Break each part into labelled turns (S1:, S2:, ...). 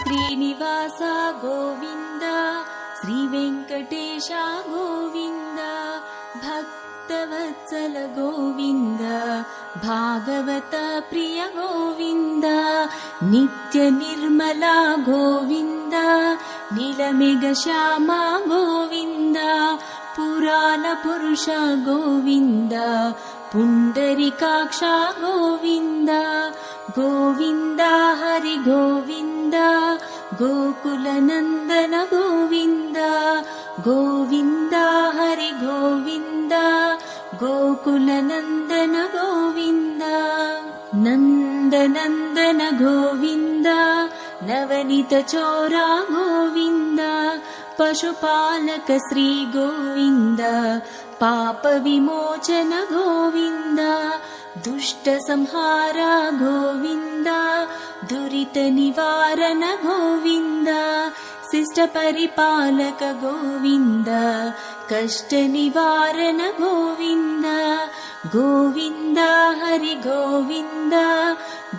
S1: శ్రీనివాస గోవింద, శ్రీ వెంకటేశ గోవింద, భక్తవత్సల గోవింద, భాగవత ప్రియ గోవింద, నిత్య నిర్మల గోవింద, నీలమేఘ శ్యామ గోవింద, పురాణ పురుష గోవింద, పుండరీకాక్ష గోవింద, గోవింద హరి గోవింద, గోకుల నందన గోవింద, గోవింద హరి గోవింద, గోకుల నందన గోవింద, నందనందన గోవింద, నవనీత చోర గోవింద, పశుపాలక శ్రీ గోవింద, పాప విమోచన గోవింద, దుష్ట సంహార గోవింద, దురిత నివారణ గోవింద, శిష్ట పరిపాలక గోవింద, కష్ట నివారణ గోవింద, గోవింద హరి గోవింద,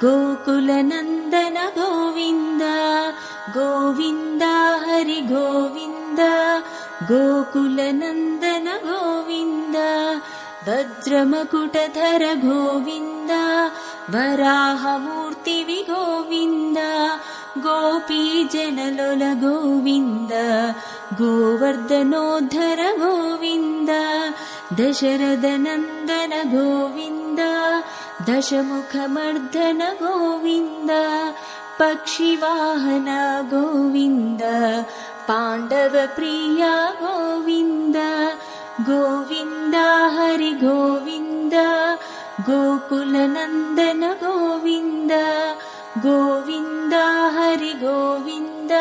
S1: గోకుల నందన గోవింద, గోవింద హరి గోవింద, గోకుల నందన గోవింద, వజ్రమకుటధర గోవింద, వరాహమూర్తివి గోవింద, గోపీజనలోల గోవింద, గోవర్ధనోద్ధర గోవింద, దశరథ నందన గోవింద, దశముఖమర్దన గోవింద, పక్షివాహన గోవింద, పాండవ ప్రియ గోవింద, గోవింద హరి గోవింద, గోకుల నందన గోవింద, గోవింద హరి గోవింద,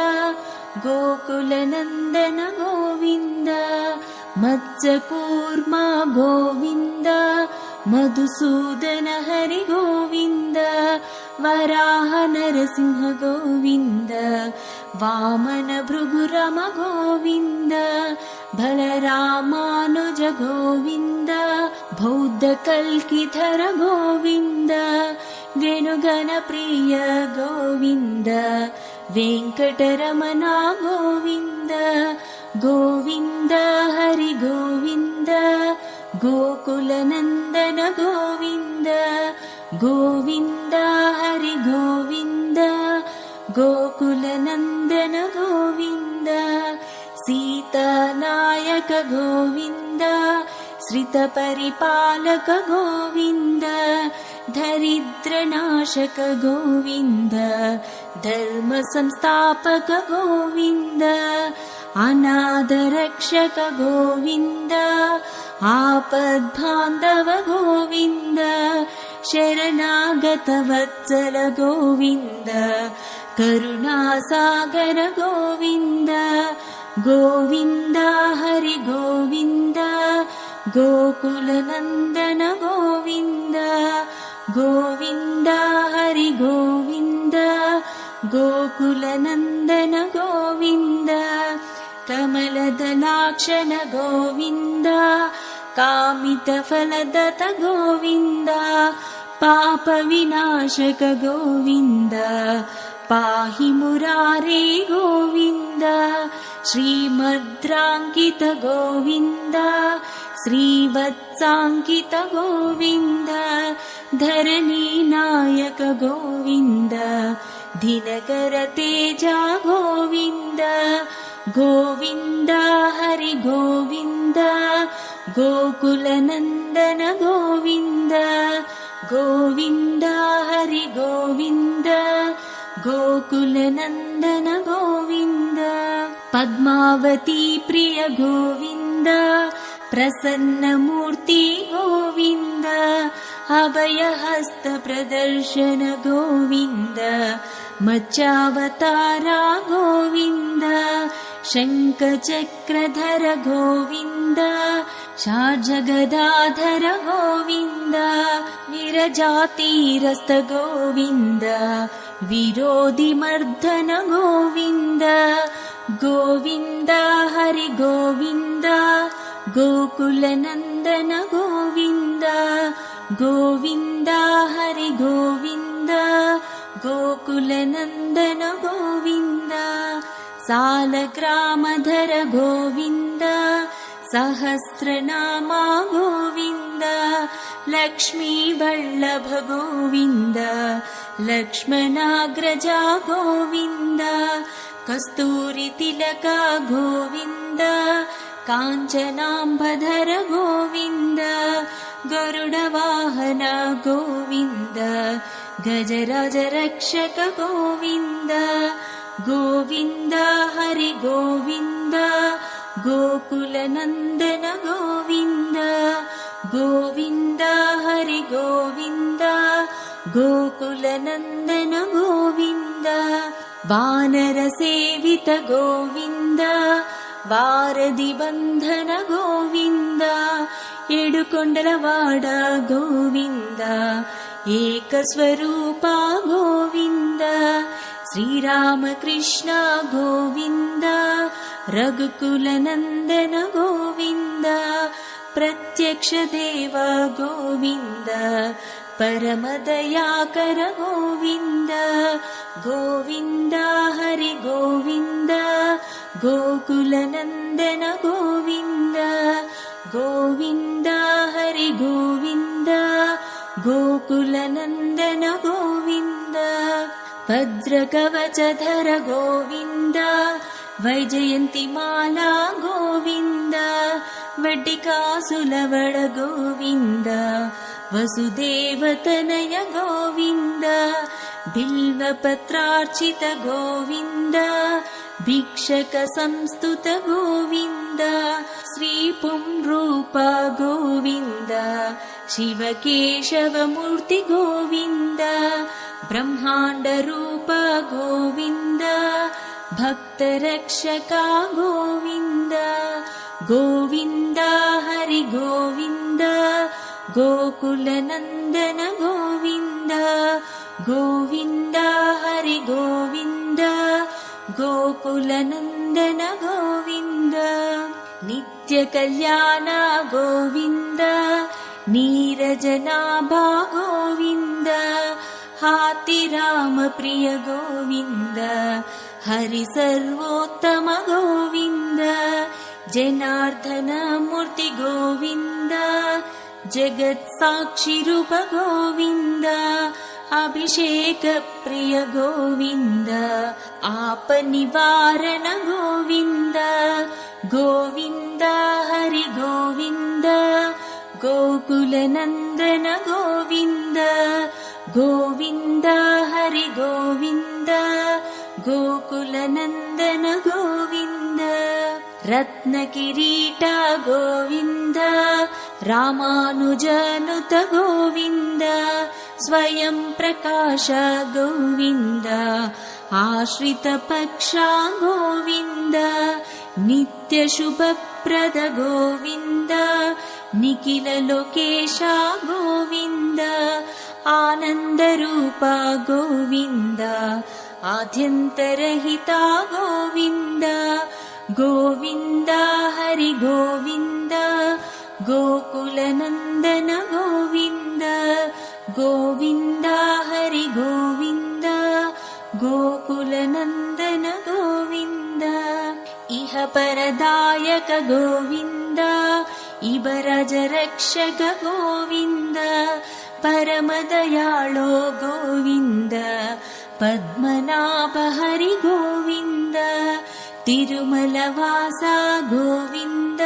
S1: గోకుల నందన గోవింద, మత్స్యకూర్మ గోవింద, మధుసూదన హరి గోవింద, వరాహ నరసింహ గోవింద, వామన భృగురమ గోవింద, బలరామానుజ గోవింద, బౌద్ధ కల్కిధర గోవింద, వేణుగణ ప్రియ గోవింద, వెంకటరమణ గోవింద, గోవింద హరి గోవింద, గోకుల నందన గోవింద, ಗೋವಿಂದ ಹರಿ ಗೋವಿಂದ ಗೋಕುಲನಂದನ ಗೋವಿಂದ ಸೀತಾನಾಯಕ ಗೋವಿಂದ ಶ್ರಿತ ಪರಿಪಾಲಕ ಗೋವಿಂದ ದರಿದ್ರನಾಶಕ ಗೋವಿಂದ ಧರ್ಮ ಸಂಸ್ಥಾಪಕ ಗೋವಿಂದ ಅನಾಥ ರಕ್ಷಕ ಗೋವಿಂದ ಆಪದ್ಬಾಂಧವ ಗೋವಿಂದ ಶರಣಾಗತ ವತ್ಸಲ ಗೋವಿಂದ ಕರುಣಾಸಾಗರ ಗೋವಿಂದ ಗೋವಿಂದ ಹರಿ ಗೋವಿಂದ ಗೋಕುಲನಂದನ ಗೋವಿಂದ ಗೋವಿಂದ ಹರಿ ಗೋವಿಂದ ಗೋಕುಲನಂದನ ಗೋವಿಂದ ಕಮಲದಲಾಕ್ಷಣ ಗೋವಿಂದ ಕಾಮಿತ ಫಲದತ ಗೋವಿಂದ ಪಾಪ ವಿನಾಶಕ ಗೋವಿಂದ ಪಾಹಿ ಮುರಾರೇ ಗೋವಿಂದ ಶ್ರೀಮದ್ರಾಂಕಿತ ಗೋವಿಂದ ಶ್ರೀವತ್ಸಾಂಕಿತ ಗೋವಿಂದ ಧರಣಿ ನಾಯಕ ಗೋವಿಂದ ದಿನಕರ ತೇಜ ಗೋವಿಂದ ಗೋವಿಂದ ಹರಿ ಗೋವಿಂದ ಗೋಕುಲನಂದನ ಗೋವಿಂದ ಗೋವಿಂದ ಹರಿ ಗೋವಿಂದ ಗೋಕುಲನಂದನ ಗೋವಿಂದ ಪದ್ಮಾವತಿ ಪ್ರಿಯ ಗೋವಿಂದ ಪ್ರಸನ್ನ ಮೂರ್ತಿ ಗೋವಿಂದ ಅಭಯ ಹಸ್ತ ಪ್ರದರ್ಶನ ಗೋವಿಂದ ಮಚ್ಚಾವತಾರ ಗೋವಿಂದ ಶಂಖ ಚಕ್ರಧರ ಗೋವಿಂದ ಶಾರ್ಜಗದಾಧರ ಗೋವಿಂದ ವಿರಜಾತೀರಸ್ಥ ಗೋವಿಂದ ವಿರೋಧಿ ಮರ್ದನ ಗೋವಿಂದ ಗೋವಿಂದ ಹರಿ ಗೋವಿಂದ ಗೋಕುಲನಂದನ ಗೋವಿಂದ ಗೋವಿಂದ ಹರಿ ಗೋವಿಂದ ಗೋಕುಲನಂದನ ಗೋವಿಂದ ಸಾಲಗ್ರಾಮಧರ ಗೋವಿಂದ ಸಹಸ್ರನಾಮ ಗೋವಿಂದ ಲಕ್ಷ್ಮೀ ವಲ್ಲಭ ಗೋವಿಂದ ಲಕ್ಷ್ಮಣಾಗ್ರಜ ಗೋವಿಂದ ಕಸ್ತೂರಿ ತಿಲಕ ಗೋವಿಂದ ಕಾಂಚನಾಂಬಧರ ಗೋವಿಂದ ಗರುಡ ವಾಹನ ಗೋವಿಂದ ಗಜರಾಜ ರಕ್ಷಕ ಗೋವಿಂದ ಗೋವಿಂದ ಹರಿ ಗೋವಿಂದ ಗೋಕುಲನಂದನ ಗೋವಿಂದ ಗೋವಿಂದ ಹರಿ ಗೋವಿಂದ ಗೋಕುಲನಂದನ ಗೋವಿಂದ ವಾನರ ಸೇವಿತ ಗೋವಿಂದ ವಾರದಿ ಬಂಧನ ಗೋವಿಂದ ಏಡುಕೊಂಡಲವಾಡ ಗೋವಿಂದ ಏಕಸ್ವರೂಪ ಗೋವಿಂದ ಶ್ರೀರಾಮಕೃಷ್ಣ ಗೋವಿಂದ ರಘುಕುಲನಂದನ ಗೋವಿಂದ ಪ್ರತ್ಯಕ್ಷ ದೇವ ಗೋವಿಂದ ಪರಮದಯಾಕರ ಗೋವಿಂದ ಗೋವಿಂದ ಹರಿ ಗೋವಿಂದ ಗೋಕುಲನಂದನ ಗೋವಿಂದ ಗೋವಿಂದ ಹರಿ ಗೋವಿಂದ ಗೋಕುಲನಂದನ ಗೋವಿಂದ ವಜ್ರಕವಚಧರ ಗೋವಿಂದ ವೈಜಯಂತಿ ಮಾಲಾ ಗೋವಿಂದ ವಡ್ಡಿಕಾಸುಲವಳ ಗೋವಿಂದ ವಸುದೇವತನಯ ಗೋವಿಂದ ಬಿಲ್ವಪತ್ರಾರ್ಚಿತ ಗೋವಿಂದ ಭಿಕ್ಷಕ ಸಂಸ್ತುತ ಗೋವಿಂದ ಶ್ರೀ ಪುಂರೂಪ ಗೋವಿಂದ ಶಿವಕೇಶವ ಮೂರ್ತಿ ಗೋವಿಂದ ಬ್ರಹ್ಮಾಂಡ ರೂಪ ಗೋವಿಂದ ಭಕ್ತ ರಕ್ಷಕ ಗೋವಿಂದ ಗೋವಿಂದ ಹರಿ ಗೋವಿಂದ ಗೋಕುಲನಂದನ ಗೋವಿಂದ ಗೋವಿಂದ ಹರಿ ಗೋವಿಂದ ಗೋಕುಲನಂದನ ಗೋವಿಂದ ನಿತ್ಯ ಕಲ್ಯಾಣ ಗೋವಿಂದ ನೀರಜನಾಭ ಗೋವಿಂದ ಹಾತಿ ರಾಮ ಪ್ರಿಯ ಗೋವಿಂದ ಹರಿ ಸರ್ವೋತ್ತಮ ಗೋವಿಂದ ಜನಾರ್ದನ ಮೂರ್ತಿ ಗೋವಿಂದ जगत्साक्षिरूप गोविन्द अभिषेक प्रिय गोविन्द आपनिवारण गोविन्द गोविन्द हरि गोविन्द गोकुलनन्दन गोविन्द गोविन्द हरि गोविन्द गोकुलनन्दन गोविन्द रत्नकिरीट गोविन्द रामानुजनुत गोविन्द स्वयं प्रकाश गोविन्द आश्रित पक्षा गोविन्द नित्य शुभप्रद गोविन्द निखिल लोकेश गोविन्द आनन्दरूप गोविन्द आद्यन्तरहिता गोविन्द गोविन्द हरि गोविन्द गोकुलनन्दन गोविन्द गोविन्द हरि गोविन्द गोकुलनन्दन गोविन्द इह परदायक गोविन्द इबरज रक्षक गोविन्द परमदयाळो गोविन्द पद्मनाभ हरि गोविन्द तिरुमलवास गोविन्द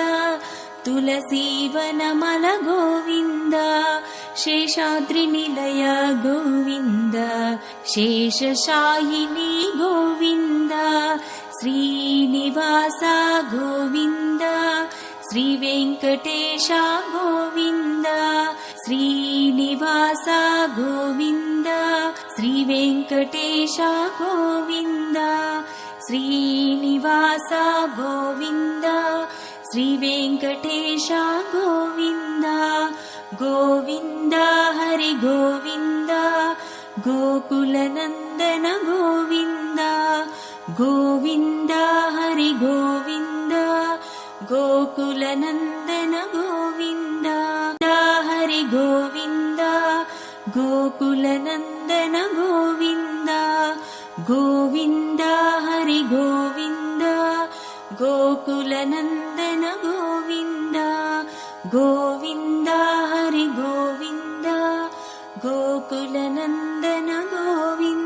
S1: तुलसीवनमल गोविन्द शेषाद्रिनिलय गोविन्द शेषशायिनी गोविन्द श्रीनिवास गोविन्द श्रीवेङ्कटेश गोविन्द श्रीनिवास गोविन्द श्रीवेङ्कटेश गोविन्द श्रीनिवास गोविन्द श्रीवेङ्कटेश गोविन्द गोविन्द हरि गोविन्द गोकुलनन्दन गोविन्द गोविन्द हरि गोविन्द गोकुलनन्दन गोविन्द हरि गोविन्द गोकुलनन्दन गोविन्द गोविन्द हरि गोविन्द गोकुलनन्दन गोविन्द गोविन्द हरि गोविन्द गोकुलनन्दन गोविन्द।